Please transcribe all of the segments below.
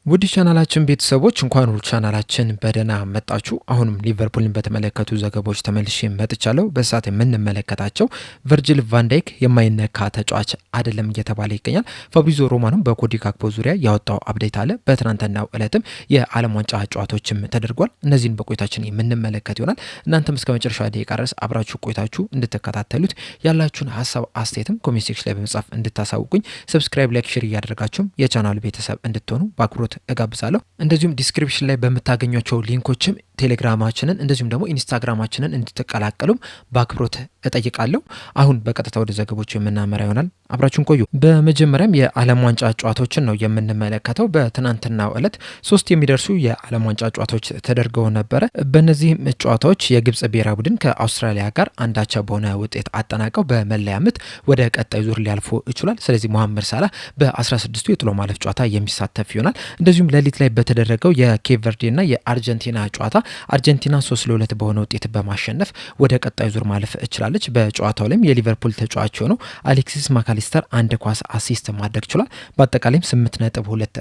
ውድ ቻናላችን ቤተሰቦች እንኳን ወደ ቻናላችን በደህና መጣችሁ። አሁንም ሊቨርፑልን በተመለከቱ ዘገባዎች ተመልሼ መጥቻለሁ። በሰዓት የምንመለከታቸው ቨርጂል ቫን ዳይክ የማይነካ ተጫዋች አይደለም እየተባለ ይገኛል። ፋብሪዞ ሮማኖም በኮዲ ጋክፖ ዙሪያ ያወጣው አፕዴት አለ። በትናንትናው ዕለትም የዓለም ዋንጫ ጨዋታዎችም ተደርጓል። እነዚህን በቆይታችን የምንመለከት ይሆናል። እናንተም እስከ መጨረሻ ደቂቃ ድረስ አብራችሁ ቆይታችሁ እንድትከታተሉት ያላችሁን ሀሳብ አስተያየትም ኮሜንት ሴክሽን ላይ በመጻፍ እንድታሳውቁኝ፣ ሰብስክራይብ፣ ላይክ፣ ሼር እያደረጋችሁም የቻናሉ ቤተሰብ እንድትሆኑ በአክብሮት እጋብዛለሁ። እንደዚሁም ዲስክሪፕሽን ላይ በምታገኟቸው ሊንኮችም ቴሌግራማችንን እንደዚሁም ደግሞ ኢንስታግራማችንን እንድትቀላቀሉም በአክብሮት እጠይቃለሁ። አሁን በቀጥታ ወደ ዘገቦቹ የምናመራ ይሆናል። አብራችሁን ቆዩ። በመጀመሪያም የዓለም ዋንጫ ጨዋታዎችን ነው የምንመለከተው። በትናንትናው ዕለት 3 የሚደርሱ የዓለም ዋንጫ ጨዋታዎች ተደርገው ነበረ። በእነዚህም ጨዋታዎች የግብጽ ብሔራዊ ቡድን ከአውስትራሊያ ጋር አንዳቻ በሆነ ውጤት አጠናቀው በመለያ ምት ወደ ቀጣይ ዙር ሊያልፉ ይችላል። ስለዚህ መሐመድ ሳላህ በ16ቱ የጥሎ ማለፍ ጨዋታ የሚሳተፍ ይሆናል። እንደዚሁም ሌሊት ላይ በተደረገው የኬፕ ቨርዴና የአርጀንቲና ጨዋታ አርጀንቲና 3-2 በሆነ ውጤት በማሸነፍ ወደ ቀጣይ ዙር ማለፍ እችላለች። በጨዋታው ላይም የሊቨርፑል ተጫዋች የሆነው አሌክሲስ ማካሊስተር አንድ ኳስ አሲስት ማድረግ ችሏል። በአጠቃላይም 8.2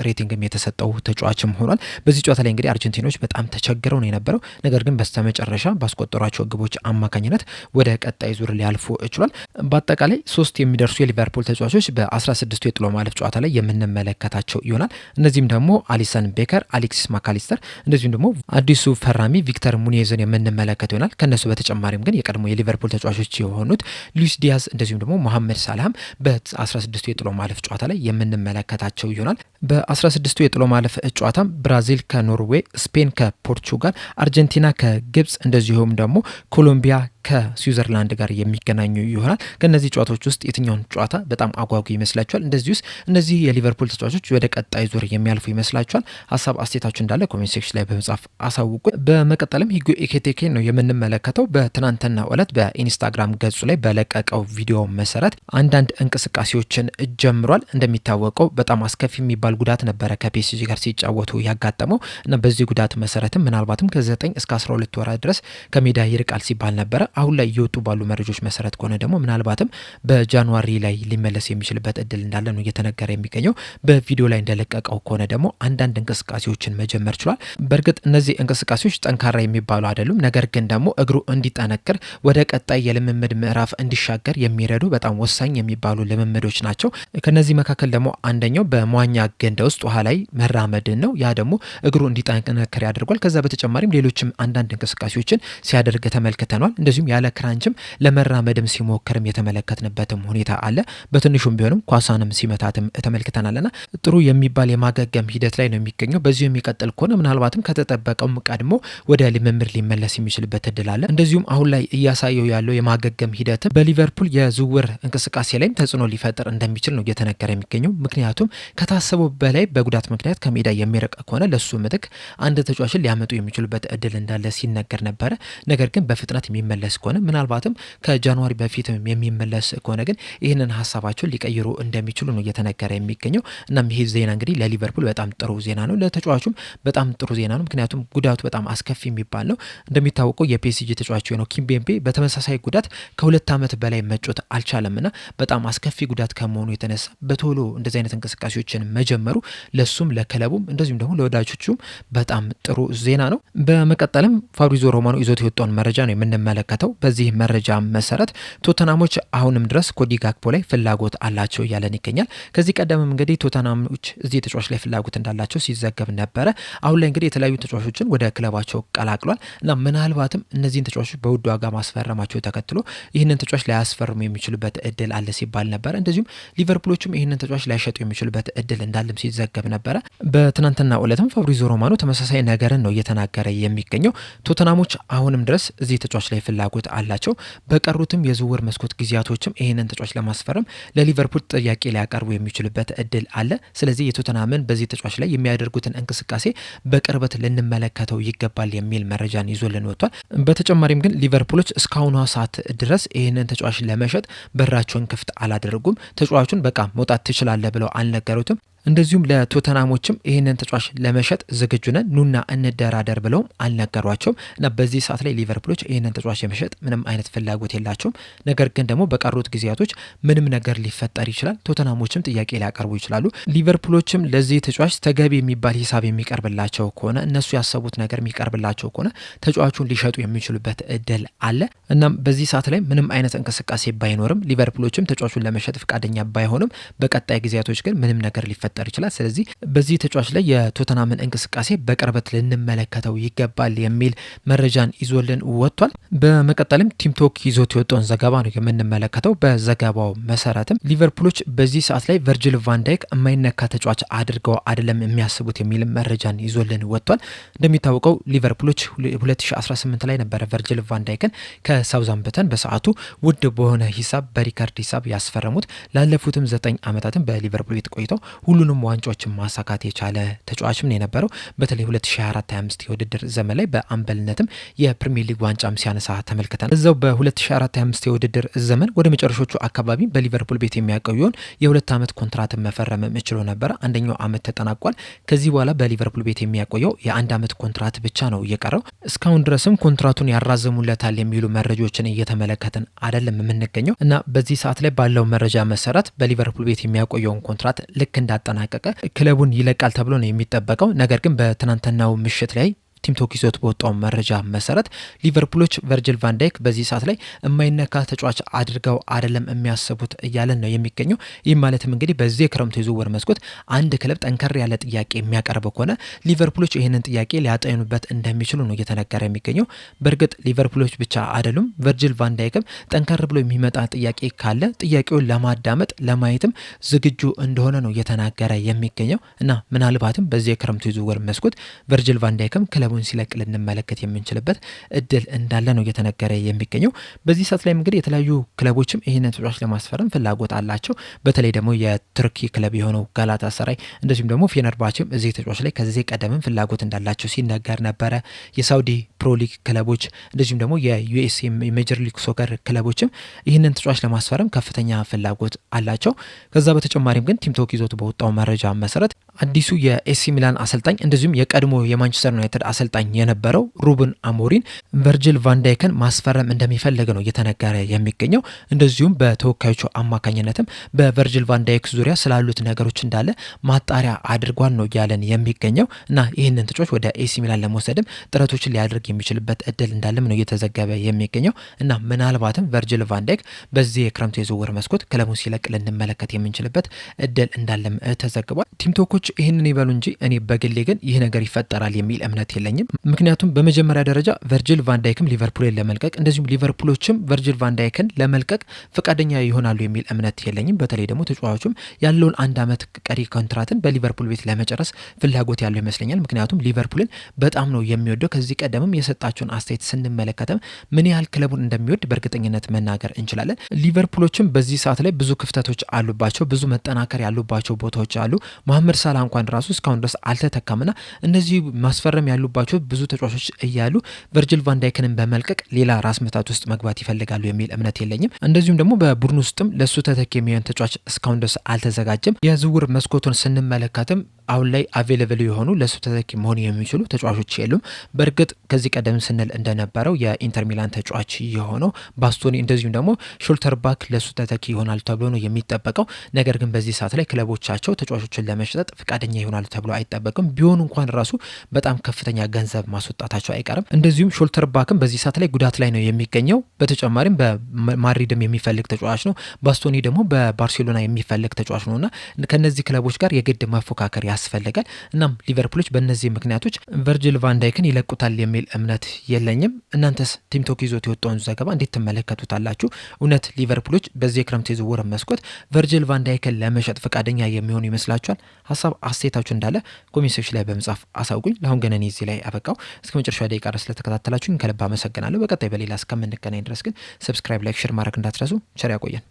ሬቲንግም የተሰጠው ተጫዋችም ሆኗል። በዚህ ጨዋታ ላይ እንግዲህ አርጀንቲኖች በጣም ተቸግረው ነው የነበረው። ነገር ግን በስተመጨረሻ ባስቆጠሯቸው ግቦች አማካኝነት ወደ ቀጣይ ዙር ሊያልፉ ችሏል። በአጠቃላይ 3 የሚደርሱ የሊቨርፑል ተጫዋቾች በ16ቱ የጥሎ ማለፍ ጨዋታ ላይ የምንመለከታቸው ይሆናል። እነዚህም ደግሞ አሊሰን ቤከር፣ አሌክሲስ ማካሊስተር እንደዚሁም ደግሞ አዲሱ ፈራሚ ቪክተር ሙኒየዝን የምንመለከት ይሆናል። ከነሱ በተጨማሪም ግን የቀድሞ የሊቨርፑል ተጫዋቾች የሆኑት ሉዊስ ዲያዝ እንደዚሁም ደግሞ መሐመድ ሳላህም በ16ቱ የጥሎ ማለፍ ጨዋታ ላይ የምንመለከታቸው ይሆናል። በ16ቱ የጥሎ ማለፍ ጨዋታም ብራዚል ከኖርዌይ፣ ስፔን ከፖርቹጋል፣ አርጀንቲና ከግብጽ እንደዚሁም ደግሞ ኮሎምቢያ ከስዊዘርላንድ ጋር የሚገናኙ ይሆናል። ከነዚህ ጨዋታዎች ውስጥ የትኛውን ጨዋታ በጣም አጓጊ ይመስላችኋል? እንደዚህ ውስጥ እነዚህ የሊቨርፑል ተጫዋቾች ወደ ቀጣይ ዙር የሚያልፉ ይመስላችኋል? ሀሳብ አስተያየታችሁ እንዳለ ኮሜንት ሴክሽን ላይ በመጻፍ አሳውቁ። በመቀጠልም ሂጎ ኤኪቲኬ ነው የምንመለከተው። በትናንትናው ዕለት በኢንስታግራም ገጹ ላይ በለቀቀው ቪዲዮ መሰረት አንዳንድ እንቅስቃሴዎችን ጀምሯል። እንደሚታወቀው በጣም አስከፊ የሚባል ጉዳት ነበረ ከፒኤስጂ ጋር ሲጫወቱ ያጋጠመው እና በዚህ ጉዳት መሰረትም ምናልባትም ከ9 እስከ 12 ወራት ድረስ ከሜዳ ይርቃል ሲባል ነበረ። አሁን ላይ እየወጡ ባሉ መረጃዎች መሰረት ከሆነ ደግሞ ምናልባትም በጃንዋሪ ላይ ሊመለስ የሚችልበት እድል እንዳለ ነው እየተነገረ የሚገኘው። በቪዲዮ ላይ እንደለቀቀው ከሆነ ደግሞ አንዳንድ እንቅስቃሴዎችን መጀመር ችሏል። በእርግጥ እነዚህ እንቅስቃሴዎች ጠንካራ የሚባሉ አይደሉም። ነገር ግን ደግሞ እግሩ እንዲጠነክር ወደ ቀጣይ የልምምድ ምዕራፍ እንዲሻገር የሚረዱ በጣም ወሳኝ የሚባሉ ልምምዶች ናቸው። ከነዚህ መካከል ደግሞ አንደኛው በመዋኛ ገንዳ ውስጥ ውሃ ላይ መራመድን ነው። ያ ደግሞ እግሩ እንዲጠነክር ያደርጓል። ከዛ በተጨማሪም ሌሎችም አንዳንድ እንቅስቃሴዎችን ሲያደርግ ተመልክተናል። እንደዚሁም ያለ ክራንችም ለመራመድም ሲሞክርም የተመለከትንበትም ሁኔታ አለ። በትንሹም ቢሆንም ኳሳንም ሲመታትም ተመልክተናልና ጥሩ የሚባል የማገገም ሂደት ላይ ነው የሚገኘው። በዚሁ የሚቀጥል ከሆነ ምናልባትም ከተጠበቀውም ቀድሞ ወደ ልምምድ ሊመለስ የሚችልበት እድል አለ። እንደዚሁም አሁን ላይ እያሳየው ያለው የማገገም ሂደትም በሊቨርፑል የዝውውር እንቅስቃሴ ላይም ተጽዕኖ ሊፈጥር እንደሚችል ነው እየተነገረ የሚገኘው። ምክንያቱም ከታሰበው በላይ በጉዳት ምክንያት ከሜዳ የሚርቅ ከሆነ ለሱ ምትክ አንድ ተጫዋችን ሊያመጡ የሚችሉበት እድል እንዳለ ሲነገር ነበረ። ነገር ግን በፍጥነት የሚመለስ ከሆነ ምናልባትም ከጃንዋሪ በፊት የሚመለስ ከሆነ ግን ይህንን ሀሳባቸውን ሊቀይሩ እንደሚችሉ ነው እየተነገረ የሚገኘው። እናም ይህ ዜና እንግዲህ ለሊቨርፑል በጣም ጥሩ ዜና ነው፣ ለተጫዋቹም በጣም ጥሩ ዜና ነው። ምክንያቱም ጉዳቱ በጣም አስከፊ የሚባል ነው። እንደሚታወቀው የፒኤስጂ ተጫዋች የሆነው ኪምቤምቤ በተመሳሳይ ጉዳት ከ2 ዓመት በላይ መጮት አልቻለምና በጣም አስከፊ ጉዳት ከመሆኑ የተነሳ በቶሎ እንደዚህ አይነት እንቅስቃሴዎችን መጀመሩ ለሱም ለክለቡም እንደዚሁም ደግሞ ለወዳጆቹም በጣም ጥሩ ዜና ነው። በመቀጠልም ፋብሪዞ ሮማኖ ይዞት የወጣውን መረጃ ነው የምንመለከተው። በዚህ መረጃ መሰረት ቶተናሞች አሁንም ድረስ ኮዲ ጋክፖ ላይ ፍላጎት አላቸው እያለን ይገኛል። ከዚህ ቀደምም እንግዲህ ቶተናሞች እዚህ ተጫዋች ላይ ፍላጎት እንዳላቸው ሲዘገብ ነበረ። አሁን ላይ እንግዲህ የተለያዩ ተጫዋቾችን ወደ ክለባቸው ቀላቅሏል እና ምናልባትም እነዚህን ተጫዋቾች በውድ ዋጋ ማስፈረማቸው ተከትሎ ይህንን ተጫዋች ላያስፈርሙ የሚችሉበት እድል አለ ሲባል ነበረ። እንደዚሁም ሊቨርፑሎችም ይህንን ተጫዋች ላይሸጡ የሚችሉበት እድል እንዳለም ሲዘገብ ነበረ። በትናንትና ዕለትም ፋብሪዞ ሮማኖ ተመሳሳይ ነገርን ነው እየተናገረ የሚገኘው። ቶተናሞች አሁንም ድረስ እዚህ ተጫዋች ላይ ፍላጎት አላቸው። በቀሩትም የዝውውር መስኮት ጊዜያቶችም ይህንን ተጫዋች ለማስፈረም ለሊቨርፑል ጥያቄ ሊያቀርቡ የሚችሉበት እድል አለ። ስለዚህ የቶተናምን በዚህ ተጫዋች ላይ የሚያደርጉትን እንቅስቃሴ በቅርበት ልንመለከተው ይገባል የሚል መረጃን ይዞልን ወጥቷል። በተጨማሪም ግን ሊቨርፑሎች እስካሁኗ ሰዓት ድረስ ይህንን ተጫዋች ለመሸጥ በራቸውን ክፍት አላደረጉም። ተጫዋቹን በቃ መውጣት ትችላለህ ብለው አልነገሩትም። እንደዚሁም ለቶተናሞችም ይህንን ተጫዋች ለመሸጥ ዝግጁ ነን ኑና እንደራደር ብለውም አልነገሯቸውም እና በዚህ ሰዓት ላይ ሊቨርፑሎች ይህንን ተጫዋች የመሸጥ ምንም አይነት ፍላጎት የላቸውም። ነገር ግን ደግሞ በቀሩት ጊዜያቶች ምንም ነገር ሊፈጠር ይችላል። ቶተናሞችም ጥያቄ ሊያቀርቡ ይችላሉ። ሊቨርፑሎችም ለዚህ ተጫዋች ተገቢ የሚባል ሂሳብ የሚቀርብላቸው ከሆነ እነሱ ያሰቡት ነገር የሚቀርብላቸው ከሆነ ተጫዋቹን ሊሸጡ የሚችሉበት እድል አለ። እናም በዚህ ሰዓት ላይ ምንም አይነት እንቅስቃሴ ባይኖርም ሊቨርፑሎችም ተጫዋቹን ለመሸጥ ፈቃደኛ ባይሆንም በቀጣይ ጊዜያቶች ግን ምንም ነገር ሊፈጠር ይችላል። ስለዚህ በዚህ ተጫዋች ላይ የቶተናምን እንቅስቃሴ በቅርበት ልንመለከተው ይገባል የሚል መረጃን ይዞልን ወጥቷል። በመቀጠልም ቲምቶክ ይዞት የወጣውን ዘገባ ነው የምንመለከተው። በዘገባው መሰረትም ሊቨርፑሎች በዚህ ሰዓት ላይ ቨርጂል ቫንዳይክ የማይነካ ተጫዋች አድርገው አይደለም የሚያስቡት የሚል መረጃን ይዞልን ወጥቷል። እንደሚታወቀው ሊቨርፑሎች 2018 ላይ ነበረ ቨርጂል ቫንዳይክን ከሳውዛምፕተን በሰዓቱ ውድ በሆነ ሂሳብ በሪካርድ ሂሳብ ያስፈረሙት። ላለፉትም 9 ዓመታትም በሊቨርፑል ቤት ቆይተው ሁሉንም ዋንጫዎችን ማሳካት የቻለ ተጫዋችም ነው የነበረው። በተለይ 2024/25 የውድድር ዘመን ላይ በአምበልነትም የፕሪሚየር ሊግ ዋንጫም ሲያነሳ ተመልክተናል። እዛው በ2024/25 የውድድር ዘመን ወደ መጨረሻዎቹ አካባቢ በሊቨርፑል ቤት የሚያቆየውን የ2 ዓመት ኮንትራትን መፈረም ችሎ ነበረ። አንደኛው ዓመት ተጠናቋል። ከዚህ በኋላ በሊቨርፑል ቤት የሚያቆየው የ1 ዓመት ኮንትራት ብቻ ነው እየቀረው። እስካሁን ድረስም ኮንትራቱን ያራዘሙለታል የሚሉ መረጃዎችን እየተመለከትን አይደለም የምንገኘው እና በዚህ ሰዓት ላይ ባለው መረጃ መሰረት በሊቨርፑል ቤት የሚያቆየውን ኮንትራት ልክ እንዳጠናቀቀ ክለቡን ይለቃል ተብሎ ነው የሚጠበቀው። ነገር ግን በትናንትናው ምሽት ላይ ቲምቶክ ይዞት በወጣው መረጃ መሰረት ሊቨርፑሎች ቨርጂል ቫንዳይክ በዚህ ሰዓት ላይ የማይነካ ተጫዋች አድርገው አይደለም የሚያስቡት እያለን ነው የሚገኘው። ይህ ማለትም እንግዲህ በዚህ የክረምቱ የዝውውር መስኮት አንድ ክለብ ጠንከር ያለ ጥያቄ የሚያቀርብ ከሆነ ሊቨርፑሎች ይህንን ጥያቄ ሊያጠኑበት እንደሚችሉ ነው እየተነገረ የሚገኘው። በእርግጥ ሊቨርፑሎች ብቻ አይደሉም፣ ቨርጂል ቫንዳይክም ጠንከር ብሎ የሚመጣ ጥያቄ ካለ ጥያቄውን ለማዳመጥ ለማየትም ዝግጁ እንደሆነ ነው እየተናገረ የሚገኘው እና ምናልባትም በዚህ የክረምቱ የዝውውር መስኮት ቨርጂል ቫንዳይክም ክለቡን ሲለቅ ልንመለከት የምንችልበት እድል እንዳለ ነው እየተነገረ የሚገኘው። በዚህ ሰዓት ላይ እንግዲህ የተለያዩ ክለቦችም ይህንን ተጫዋች ለማስፈረም ፍላጎት አላቸው። በተለይ ደግሞ የቱርኪ ክለብ የሆነው ጋላታሳራይ እንደዚሁም ደግሞ ፌነርባቼም እዚህ ተጫዋች ላይ ከዚህ ቀደምም ፍላጎት እንዳላቸው ሲነገር ነበረ። የሳውዲ ፕሮ ሊግ ክለቦች እንደዚሁም ደግሞ የዩኤስ የሜጀር ሊግ ሶከር ክለቦችም ይህንን ተጫዋች ለማስፈረም ከፍተኛ ፍላጎት አላቸው። ከዛ በተጨማሪም ግን ቲምቶክ ይዞት በወጣው መረጃ መሰረት አዲሱ የኤሲ ሚላን አሰልጣኝ እንደዚሁም የቀድሞ የማንቸስተር ዩናይትድ አሰልጣኝ የነበረው ሩበን አሞሪም ቨርጂል ቫንዳይክን ማስፈረም እንደሚፈልግ ነው እየተነገረ የሚገኘው። እንደዚሁም በተወካዮቹ አማካኝነትም በቨርጂል ቫንዳይክ ዙሪያ ስላሉት ነገሮች እንዳለ ማጣሪያ አድርጓል ነው ያለን የሚገኘው እና ይህንን ተጫዋች ወደ ኤሲ ሚላን ለመውሰድም ጥረቶችን ሊያደርግ የሚችልበት እድል እንዳለም ነው እየተዘገበ የሚገኘው እና ምናልባትም ቨርጂል ቫንዳይክ በዚህ የክረምቱ የዝውውር መስኮት ክለቡን ሲለቅ ልንመለከት የምንችልበት እድል እንዳለም ተዘግቧል። ቲምቶኮች ይህንን ይበሉ እንጂ እኔ በግሌ ግን ይህ ነገር ይፈጠራል የሚል እምነት የለኝም። ምክንያቱም በመጀመሪያ ደረጃ ቨርጂል ቫንዳይክም ሊቨርፑልን ለመልቀቅ እንደዚሁም ሊቨርፑሎችም ቨርጂል ቫንዳይክን ለመልቀቅ ፈቃደኛ ይሆናሉ የሚል እምነት የለኝም። በተለይ ደግሞ ተጫዋቹም ያለውን 1 ዓመት ቀሪ ኮንትራትን በሊቨርፑል ቤት ለመጨረስ ፍላጎት ያለው ይመስለኛል። ምክንያቱም ሊቨርፑልን በጣም ነው የሚወደው። ከዚህ ቀደምም የሰጣቸውን አስተያየት ስንመለከተም ምን ያህል ክለቡን እንደሚወድ በእርግጠኝነት መናገር እንችላለን። ሊቨርፑሎችም በዚህ ሰዓት ላይ ብዙ ክፍተቶች አሉባቸው፣ ብዙ መጠናከር ያሉባቸው ቦታዎች አሉ። መሐመድ ሳላ እንኳን ራሱ እስካሁን ድረስ አልተተካምና እነዚህ ማስፈረም ያሉባቸው ብዙ ተጫዋቾች እያሉ ቨርጂል ቫንዳይክንን በመልቀቅ ሌላ ራስ ምታት ውስጥ መግባት ይፈልጋሉ የሚል እምነት የለኝም። እንደዚሁም ደግሞ በቡድን ውስጥም ለሱ ተተኪ የሚሆን ተጫዋች እስካሁን ድረስ አልተዘጋጀም። የዝውውር መስኮቱን ስንመለከትም አሁን ላይ አቬለብል የሆኑ ለሱ ተተኪ መሆን የሚችሉ ተጫዋቾች የሉም። በእርግጥ ከዚህ ቀደም ስንል እንደነበረው የኢንተር ሚላን ተጫዋች የሆነው ባስቶኒ እንደዚሁም ደግሞ ሾልተር ባክ ለሱ ተተኪ ይሆናል ተብሎ ነው የሚጠበቀው። ነገር ግን በዚህ ሰዓት ላይ ክለቦቻቸው ተጫዋቾችን ለመሸጥ ፈቃደኛ ይሆናሉ ተብሎ አይጠበቅም። ቢሆኑ እንኳን ራሱ በጣም ከፍተኛ ገንዘብ ማስወጣታቸው አይቀርም። እንደዚሁም ሾልተር ባክም በዚህ ሰዓት ላይ ጉዳት ላይ ነው የሚገኘው። በተጨማሪም በማድሪድም የሚፈልግ ተጫዋች ነው። ባስቶኒ ደግሞ በባርሴሎና የሚፈልግ ተጫዋች ነውና ከነዚህ ክለቦች ጋር የግድ መፎካከር ያስፈልጋል። እናም ሊቨርፑሎች በእነዚህ ምክንያቶች ቨርጂል ቫንዳይክን ይለቁታል የሚል እምነት የለኝም። እናንተስ ቲምቶክ ይዞት የወጣውን ዘገባ እንዴት ትመለከቱታላችሁ? እውነት ሊቨርፑሎች በዚህ የክረምት የዝውውር መስኮት ቨርጂል ቫንዳይክን ለመሸጥ ፈቃደኛ የሚሆኑ ይመስላችኋል? ሀሳብ አስተያየታችሁ እንዳለ ኮሜንት ሴክሽን ላይ በመጻፍ አሳውቁኝ። ለአሁን ግን እኔ እዚህ ላይ አበቃው። እስከ መጨረሻ ደቂቃ ድረስ ስለተከታተላችሁኝ ከልብ አመሰግናለሁ። በቀጣይ በሌላ እስከምንገናኝ ድረስ ግን ሰብስክራይብ፣ ላይክ፣ ሼር ማድረግ እንዳትረሱ። ቸር ያቆየን።